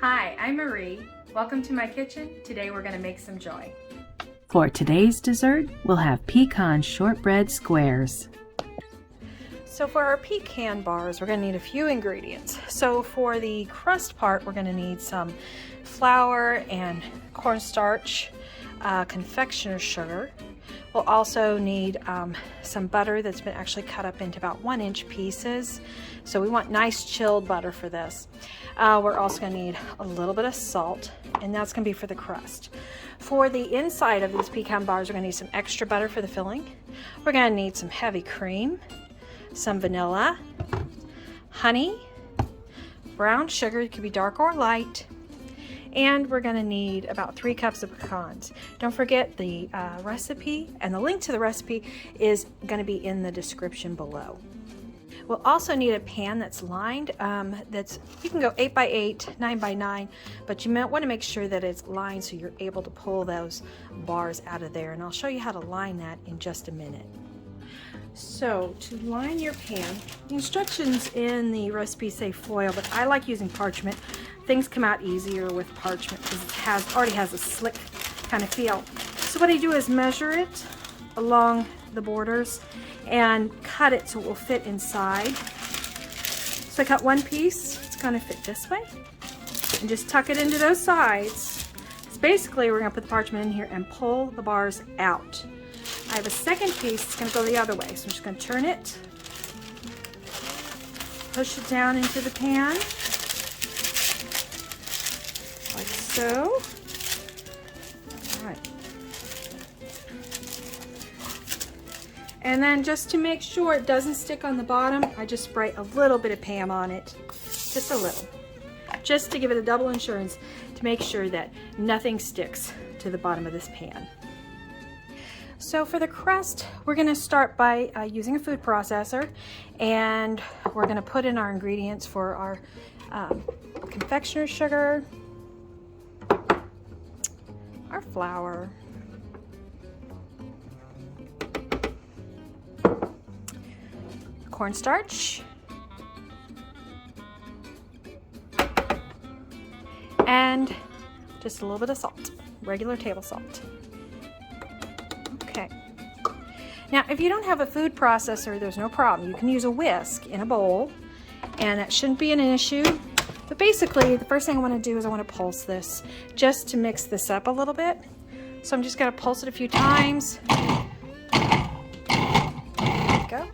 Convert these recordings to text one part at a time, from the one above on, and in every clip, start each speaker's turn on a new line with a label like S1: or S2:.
S1: Hi, I'm Marie. Welcome to my kitchen. Today we're going to make some joy.
S2: For today's dessert, we'll have pecan shortbread squares.
S3: So for our pecan bars, we're going to need a few ingredients. So for the crust part, we're going to need some flour and cornstarch, confectioner's sugar. We'll also need some butter that's been actually cut up into about 1-inch pieces. So we want nice chilled butter for this. We're also going to need a little bit of salt, and that's going to be for the crust. For the inside of these pecan bars, we're going to need some extra butter for the filling. We're going to need some heavy cream, some vanilla, honey, brown sugar, it could be dark or light, and we're going to need about 3 cups of pecans. Don't forget the recipe, and the link to the recipe is going to be in the description below. We'll also need a pan that's lined. You can go 8 by 8, 9 by 9, but you might want to make sure that it's lined so you're able to pull those bars out of there, and I'll show you how to line that in just a minute. So to line your pan, the instructions in the recipe say foil, but I like using parchment. Things come out easier with parchment because it already has a slick kind of feel. So what I do is measure it along the borders and cut it so it will fit inside. So I cut one piece, it's going to fit this way, and just tuck it into those sides. So basically we're going to put the parchment in here and pull the bars out. I have a second piece that's going to go the other way, so I'm just going to turn it, push it down into the pan, like so. All right. And then just to make sure it doesn't stick on the bottom, I just spray a little bit of Pam on it, just a little, just to give it a double insurance to make sure that nothing sticks to the bottom of this pan. So for the crust, we're going to start by using a food processor, and we're going to put in our ingredients for our confectioner's sugar, our flour, cornstarch, and just a little bit of salt, regular table salt. Okay. Now, if you don't have a food processor, there's no problem. You can use a whisk in a bowl, and that shouldn't be an issue. But basically, the first thing I want to do is I want to pulse this just to mix this up a little bit. So I'm just going to pulse it a few times. There we go.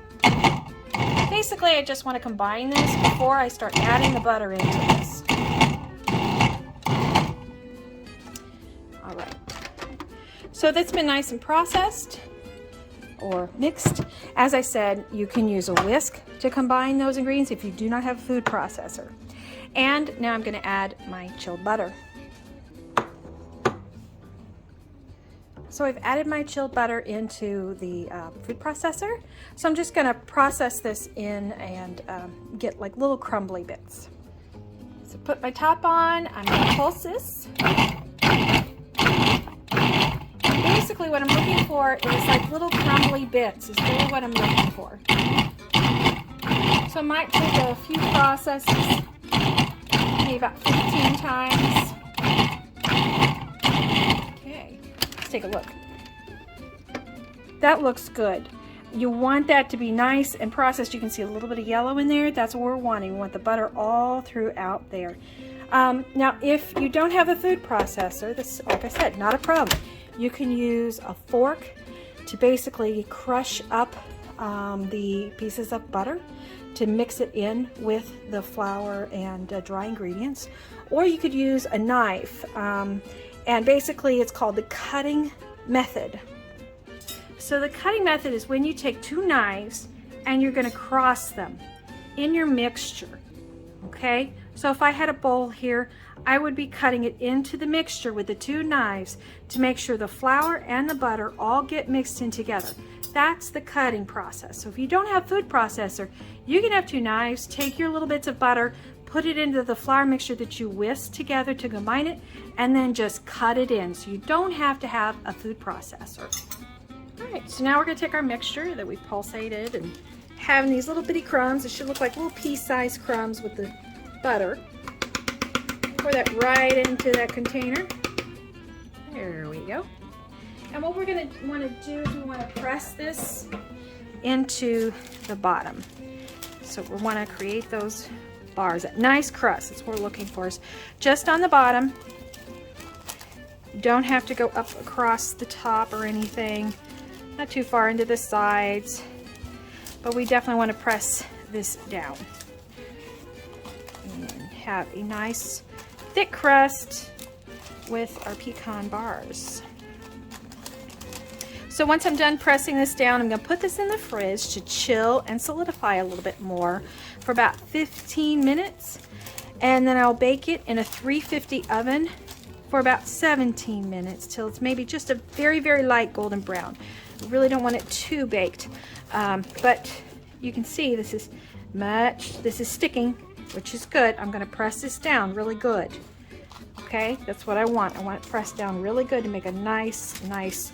S3: Basically, I just want to combine this before I start adding the butter into this. All right. So that's been nice and processed or mixed. As I said, you can use a whisk to combine those ingredients if you do not have a food processor. And now I'm going to add my chilled butter. So I've added my chilled butter into the food processor. So I'm just going to process this in and get like little crumbly bits. So put my top on, I'm going to pulse this. Basically what I'm looking for is like little crumbly bits is really what I'm looking for. So I might take a few processes, maybe about 15 times. Okay, let's take a look. That looks good. You want that to be nice and processed. You can see a little bit of yellow in there. That's what we're wanting. We want the butter all throughout there. Now, if you don't have a food processor, this, like I said, not a problem. You can use a fork to basically crush up the pieces of butter to mix it in with the flour and dry ingredients. Or you could use a knife, and basically it's called the cutting method. So the cutting method is when you take 2 knives and you're going to cross them in your mixture. Okay, so if I had a bowl here, I would be cutting it into the mixture with the 2 knives to make sure the flour and the butter all get mixed in together. That's the cutting process. So if you don't have food processor, you can have 2 knives, take your little bits of butter, put it into the flour mixture that you whisk together to combine it, and then just cut it in. So you don't have to have a food processor. All right, so now we're going to take our mixture that we pulsated and having these little bitty crumbs. It should look like little pea-sized crumbs with the butter. Pour that right into that container. There we go. And what we're going to want to do is we want to press this into the bottom. So we want to create those bars, that nice crust. That's what we're looking for, is just on the bottom. You don't have to go up across the top or anything, not too far into the sides, but we definitely want to press this down and have a nice thick crust with our pecan bars. So once I'm done pressing this down, I'm going to put this in the fridge to chill and solidify a little bit more for about 15 minutes. And then I'll bake it in a 350 oven for about 17 minutes till it's maybe just a very, very light golden brown. I really don't want it too baked. But you can see this is sticking, which is good. I'm going to press this down really good. Okay, that's what I want. I want it pressed down really good to make a nice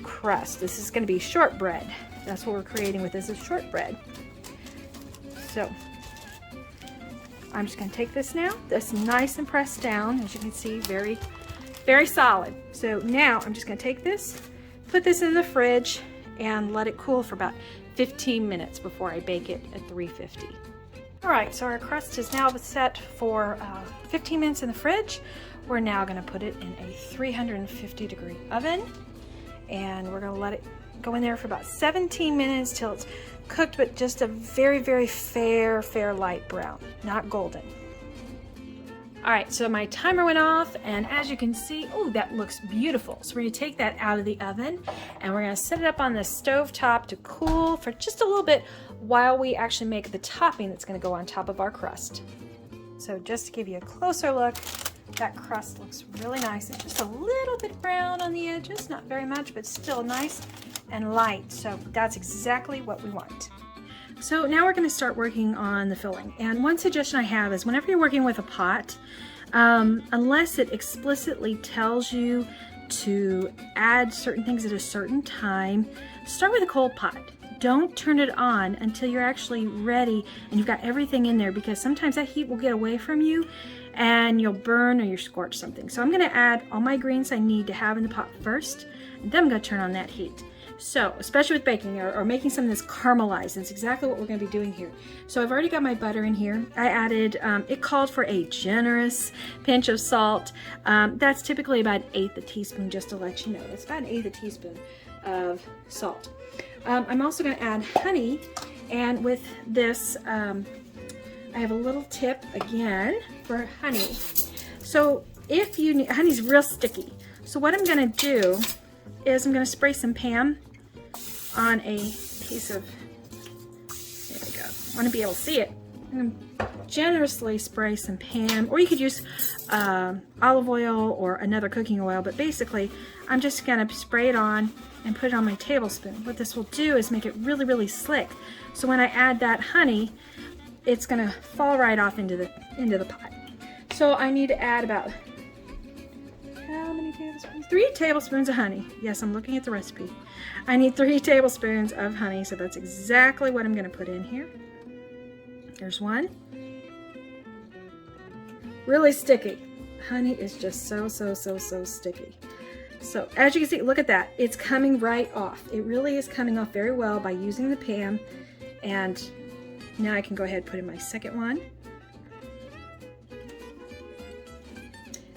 S3: crust. This is going to be shortbread. That's what we're creating with this, is shortbread. So I'm just going to take this now. That's nice and pressed down, as you can see, very, very solid. So now I'm just going to take this, put this in the fridge, and let it cool for about 15 minutes before I bake it at 350. All right, so our crust is now set for 15 minutes in the fridge. We're now going to put it in a 350-degree oven, and we're going to let it go in there for about 17 minutes till it's cooked, but just a very, very fair light brown, not golden. All right, so my timer went off, and as you can see, oh, that looks beautiful. So we're going to take that out of the oven, and we're going to set it up on the stove top to cool for just a little bit while we actually make the topping that's going to go on top of our crust. So just to give you a closer look, that crust looks really nice. It's just a little bit brown on the edges, not very much, but still nice and light. So that's exactly what we want. So now we're going to start working on the filling. And one suggestion I have is whenever you're working with a pot, unless it explicitly tells you to add certain things at a certain time, start with a cold pot. Don't turn it on until you're actually ready and you've got everything in there, because sometimes that heat will get away from you and you'll burn or you'll scorch something. So I'm going to add all my greens I need to have in the pot first, and then I'm going to turn on that heat. So, especially with baking or making something that's caramelized, that's exactly what we're going to be doing here. So I've already got my butter in here. I added, it called for a generous pinch of salt. That's typically about 1/8 a teaspoon, just to let you know. It's about 1/8 a teaspoon of salt. I'm also going to add honey, and with this, I have a little tip again for honey. So if you need, honey's real sticky. So what I'm going to do is I'm going to spray some Pam on a piece of, there we go. I want to be able to see it. I'm going to generously spray some Pam, or you could use olive oil or another cooking oil, but basically I'm just going to spray it on and put it on my tablespoon. What this will do is make it really, really slick. So when I add that honey, it's going to fall right off into the pot. So I need to add about, how many tablespoons? 3 tablespoons of honey. Yes, I'm looking at the recipe. I need 3 tablespoons of honey, so that's exactly what I'm going to put in here. There's one. Really sticky. Honey is just so sticky. So as you can see, look at that. It's coming right off. It really is coming off very well by using the Pam. And now I can go ahead and put in my second one.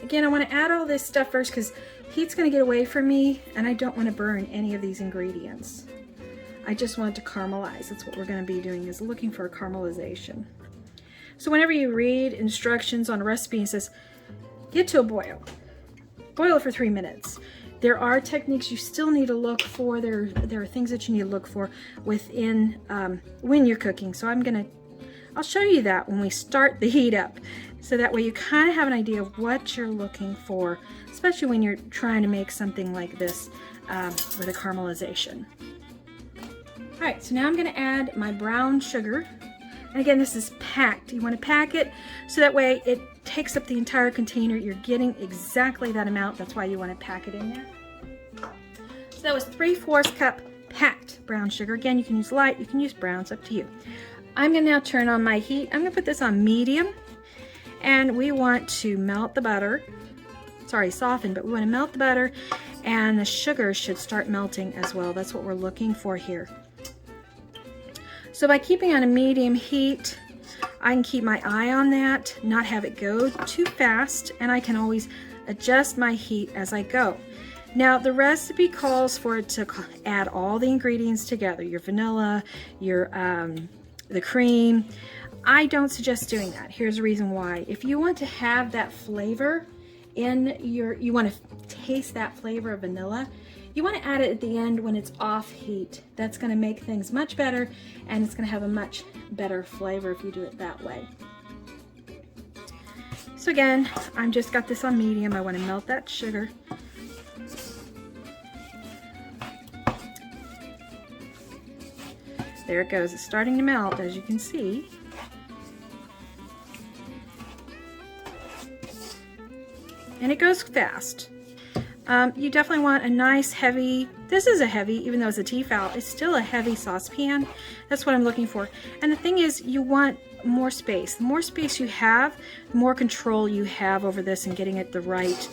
S3: Again, I want to add all this stuff first because heat's going to get away from me and I don't want to burn any of these ingredients. I just want it to caramelize. That's what we're going to be doing, is looking for a caramelization. So whenever you read instructions on a recipe, it says, get to a boil. Boil it for 3 minutes. There are techniques you still need to look for. There are things that you need to look for within when you're cooking. So I'll show you that when we start the heat up. So that way you kind of have an idea of what you're looking for, especially when you're trying to make something like this with a caramelization. All right, so now I'm going to add my brown sugar. And again, this is packed. You want to pack it so that way it takes up the entire container. You're getting exactly that amount. That's why you want to pack it in there. So that was 3/4 cup packed brown sugar. Again, you can use light, you can use brown, it's up to you. I'm going to now turn on my heat. I'm going to put this on medium. And we want to melt the butter, soften, but we want to melt the butter, and the sugar should start melting as well. That's what we're looking for here. So by keeping on a medium heat, I can keep my eye on that, not have it go too fast, and I can always adjust my heat as I go. Now the recipe calls for it to add all the ingredients together, your vanilla, your the cream. I don't suggest doing that. Here's the reason why. If you want to have that flavor in you want to taste that flavor of vanilla, you want to add it at the end when it's off heat. That's going to make things much better, and it's going to have a much better flavor if you do it that way. So again, I'm just got this on medium. I want to melt that sugar. There it goes. It's starting to melt, as you can see. And it goes fast. You definitely want a nice heavy, this is a heavy, even though it's a Tefal, it's still a heavy saucepan. That's what I'm looking for. And the thing is, you want more space. The more space you have, the more control you have over this and getting it the right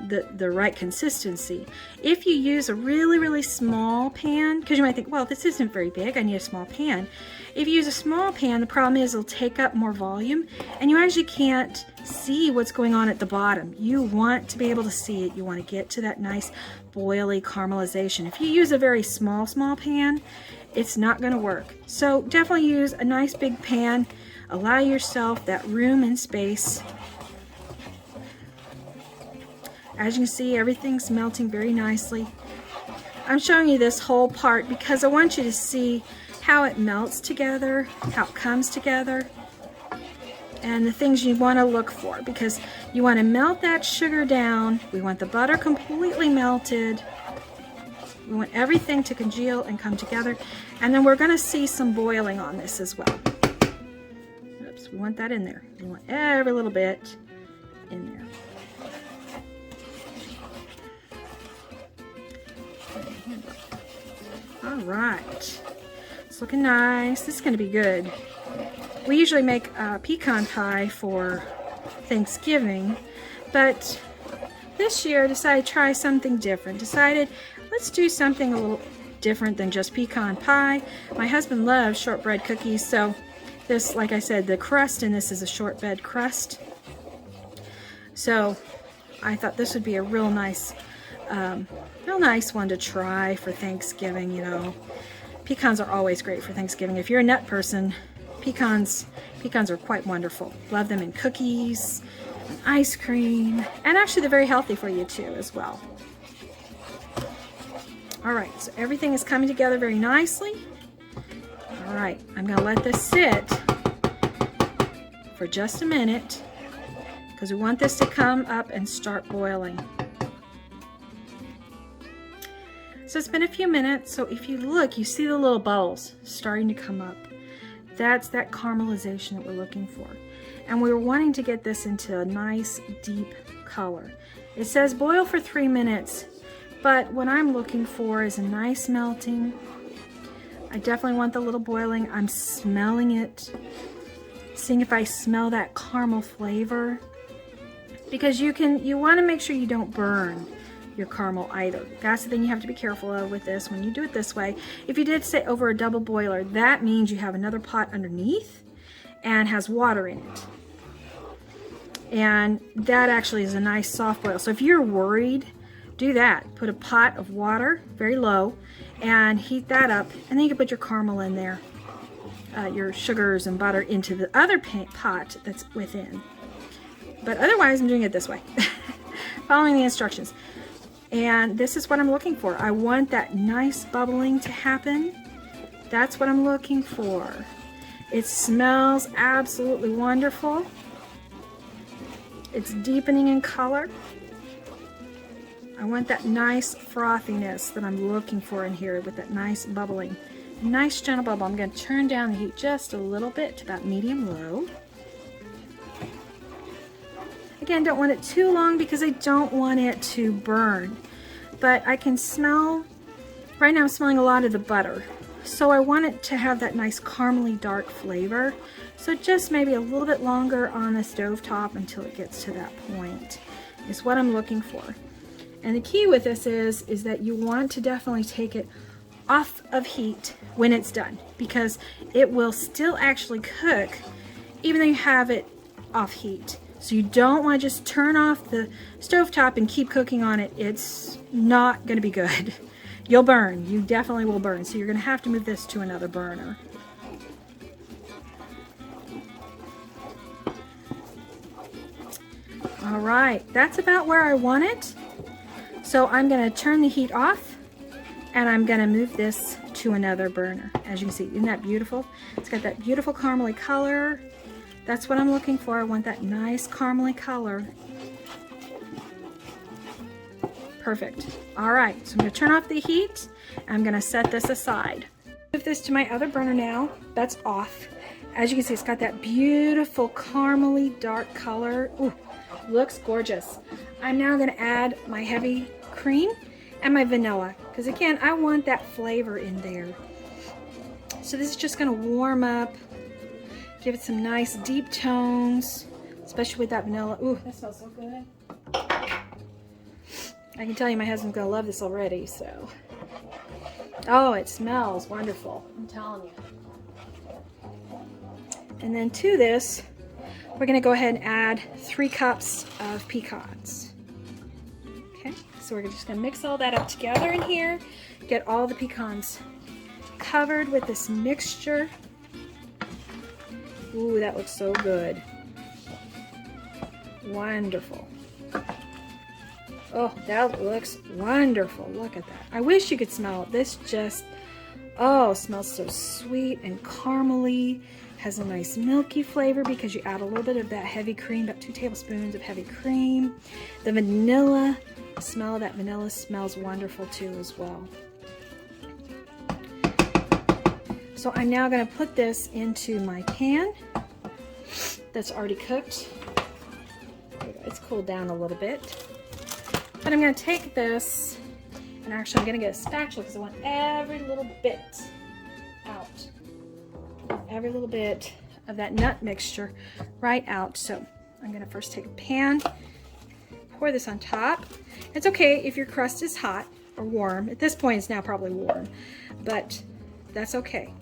S3: the right consistency. If you use a really small pan, because you might think, well, this isn't very big, I need a small pan. If you use a small pan, the problem is it'll take up more volume, and you actually can't see what's going on at the bottom. You want to be able to see it. You want to get to that nice boily caramelization. If you use a very small pan, it's not going to work. So definitely use a nice big pan. Allow yourself that room and space. As you can see, everything's melting very nicely. I'm showing you this whole part because I want you to see how it melts together, how it comes together, and the things you want to look for, because you want to melt that sugar down. We want the butter completely melted. We want everything to congeal and come together, and then we're going to see some boiling on this as well. Oops, we want that in there. We want every little bit in there. All right, it's looking nice. This is going to be good. We usually make pecan pie for Thanksgiving, but this year I decided to try something different. Decided, let's do something a little different than just pecan pie. My husband loves shortbread cookies, so this, like I said, the crust in this is a shortbread crust. So I thought this would be a real nice one to try for Thanksgiving. You know, pecans are always great for Thanksgiving. If you're a nut person, pecans are quite wonderful. Love them in cookies, and ice cream, and actually they're very healthy for you too as well. All right, so everything is coming together very nicely. All right, I'm going to let this sit for just a minute because we want this to come up and start boiling. So it's been a few minutes, so if you look, you see the little bubbles starting to come up. That's that caramelization that we're looking for. And we were wanting to get this into a nice deep color. It says boil for 3 minutes, but what I'm looking for is a nice melting. I definitely want the little boiling. I'm smelling it, seeing if I smell that caramel flavor. Because you want to make sure you don't burn your caramel either. That's the thing you have to be careful of with this when you do it this way. If you did say over a double boiler, that means you have another pot underneath and has water in it. And that actually is a nice soft boil. So if you're worried, do that. Put a pot of water, very low, and heat that up, and then you can put your caramel in there, your sugars and butter into the other pot that's within. But otherwise, I'm doing it this way, following the instructions. And this is what I'm looking for. I want that nice bubbling to happen. That's what I'm looking for. It smells absolutely wonderful. It's deepening in color. I want that nice frothiness that I'm looking for in here with that nice bubbling. Nice gentle bubble. I'm going to turn down the heat just a little bit to about medium-low. Again, don't want it too long because I don't want it to burn. But I can smell, right now I'm smelling a lot of the butter. So I want it to have that nice caramely dark flavor So just maybe a little bit longer on the stove top until it gets to that point is what I'm looking for. And the key with this is that you want to definitely take it off of heat when it's done, because it will still actually cook even though you have it off heat. So you don't want to just turn off the stovetop and keep cooking on it. It's not going to be good. You'll burn. You definitely will burn. So you're going to have to move this to another burner. All right, that's about where I want it. So I'm going to turn the heat off and I'm going to move this to another burner. As you can see, isn't that beautiful? It's got that beautiful caramely color. That's what I'm looking for. I want that nice caramely color. Perfect. All right, so I'm going to turn off the heat. I'm going to set this aside. Move this to my other burner now. That's off. As you can see, it's got that beautiful caramely dark color. Ooh, looks gorgeous. I'm now going to add my heavy cream and my vanilla, because again, I want that flavor in there. So this is just going to warm up, give it some nice deep tones, especially with that vanilla. Ooh, that smells so good. I can tell you my husband's going to love this already, so. Oh, it smells wonderful, I'm telling you. And then to this, we're going to go ahead and add 3 cups of pecans. Okay, so we're just going to mix all that up together in here, get all the pecans covered with this mixture. Ooh, that looks so good. Wonderful. Oh, that looks wonderful. Look at that. I wish you could smell it. This just, oh, smells so sweet and caramely. Has a nice milky flavor because you add a little bit of that heavy cream, about 2 tablespoons of heavy cream. The vanilla, the smell of that vanilla smells wonderful too as well. So I'm now going to put this into my pan that's already cooked. It's cooled down a little bit. But I'm going to take this, and actually I'm going to get a spatula because I want every little bit out. Every little bit of that nut mixture right out. So I'm going to first take a pan, pour this on top. It's okay if your crust is hot or warm. At this point it's now probably warm, but that's okay.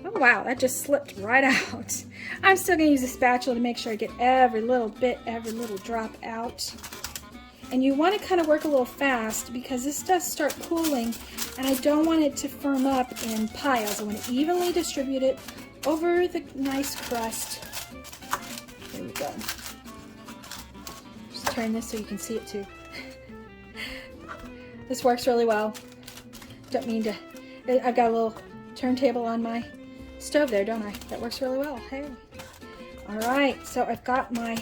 S3: Oh wow, that just slipped right out. I'm still going to use a spatula to make sure I get every little bit, every little drop out. And you want to kind of work a little fast because this does start cooling and I don't want it to firm up in piles. I want to evenly distribute it over the nice crust. There we go. Just turn this so you can see it too. This works really well. Don't mean to, I've got a little turntable on my stove there, don't I? That works really well. Hey. All right, so I've got my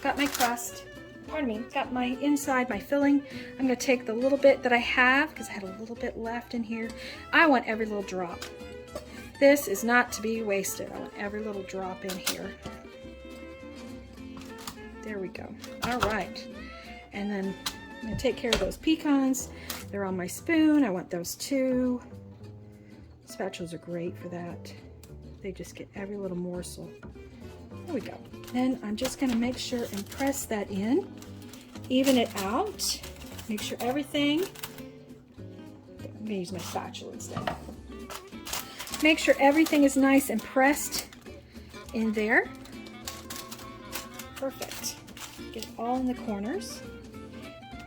S3: crust. Pardon me, got my inside, my filling. I'm going to take the little bit that I have, because I had a little bit left in here. I want every little drop. This is not to be wasted. I want every little drop in here. There we go. All right. And then I'm going to take care of those pecans. They're on my spoon. I want those too. Spatulas are great for that. They just get every little morsel. There we go. Then I'm just going to make sure and press that in, even it out, make sure everything, I'm going to use my spatula instead. Make sure everything is nice and pressed in there. Perfect. Get it all in the corners.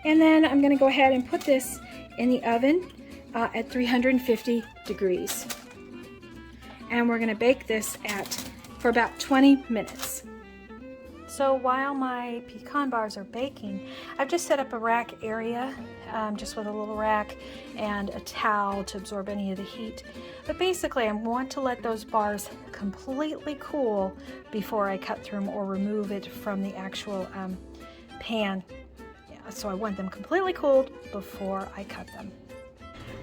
S3: And then I'm going to go ahead and put this in the oven at 350 degrees. And we're going to bake this for about 20 minutes. So while my pecan bars are baking, I've just set up a rack area, just with a little rack and a towel to absorb any of the heat. But basically I want to let those bars completely cool before I cut through them or remove it from the actual pan. Yeah, so I want them completely cooled before I cut them.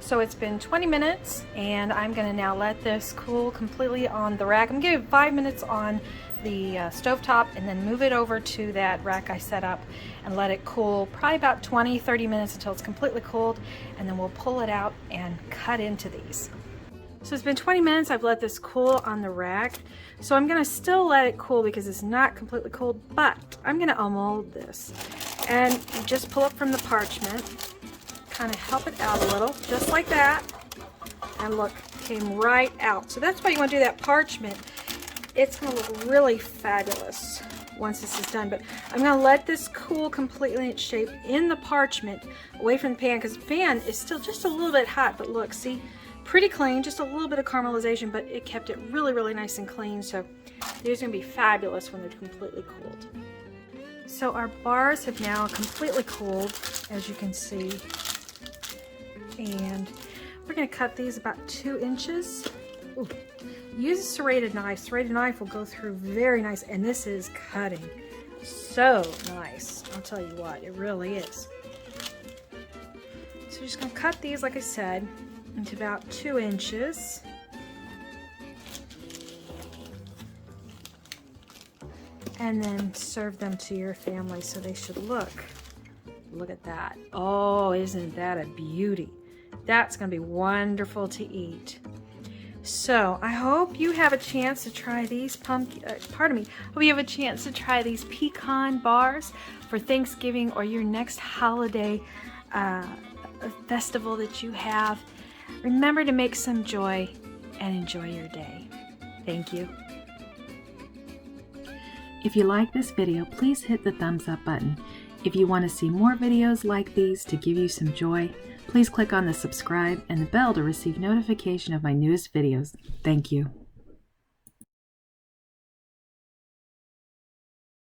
S3: So it's been 20 minutes and I'm going to now let this cool completely on the rack. I'm going to give it 5 minutes on the stovetop and then move it over to that rack I set up and let it cool probably about 20-30 minutes until it's completely cooled, and then we'll pull it out and cut into these. So it's been 20 minutes. I've let this cool on the rack. So I'm gonna still let it cool because it's not completely cold, but I'm gonna mold this. And you just pull up from the parchment, kind of help it out a little, just like that. And look, came right out. So that's why you want to do that parchment. It's going to look really fabulous once this is done. But I'm going to let this cool completely in its shape in the parchment, away from the pan, because the pan is still just a little bit hot. But look, see, pretty clean, just a little bit of caramelization, but it kept it really, really nice and clean. So these are going to be fabulous when they're completely cooled. So our bars have now completely cooled, as you can see. And we're going to cut these about 2 inches. Ooh. Use a serrated knife. Serrated knife will go through very nice, and this is cutting so nice. I'll tell you what, it really is. So we're just going to cut these, like I said, into about 2 inches. And then serve them to your family, so they should look at that. Oh, isn't that a beauty? That's going to be wonderful to eat. So I hope you have a chance to try these hope you have a chance to try these pecan bars for Thanksgiving or your next holiday festival that you have. Remember to make some joy and enjoy your day. Thank you.
S2: If you like this video, please hit the thumbs up button. If you want to see more videos like these to give you some joy, please click on the subscribe and the bell to receive notification of my newest videos. Thank you.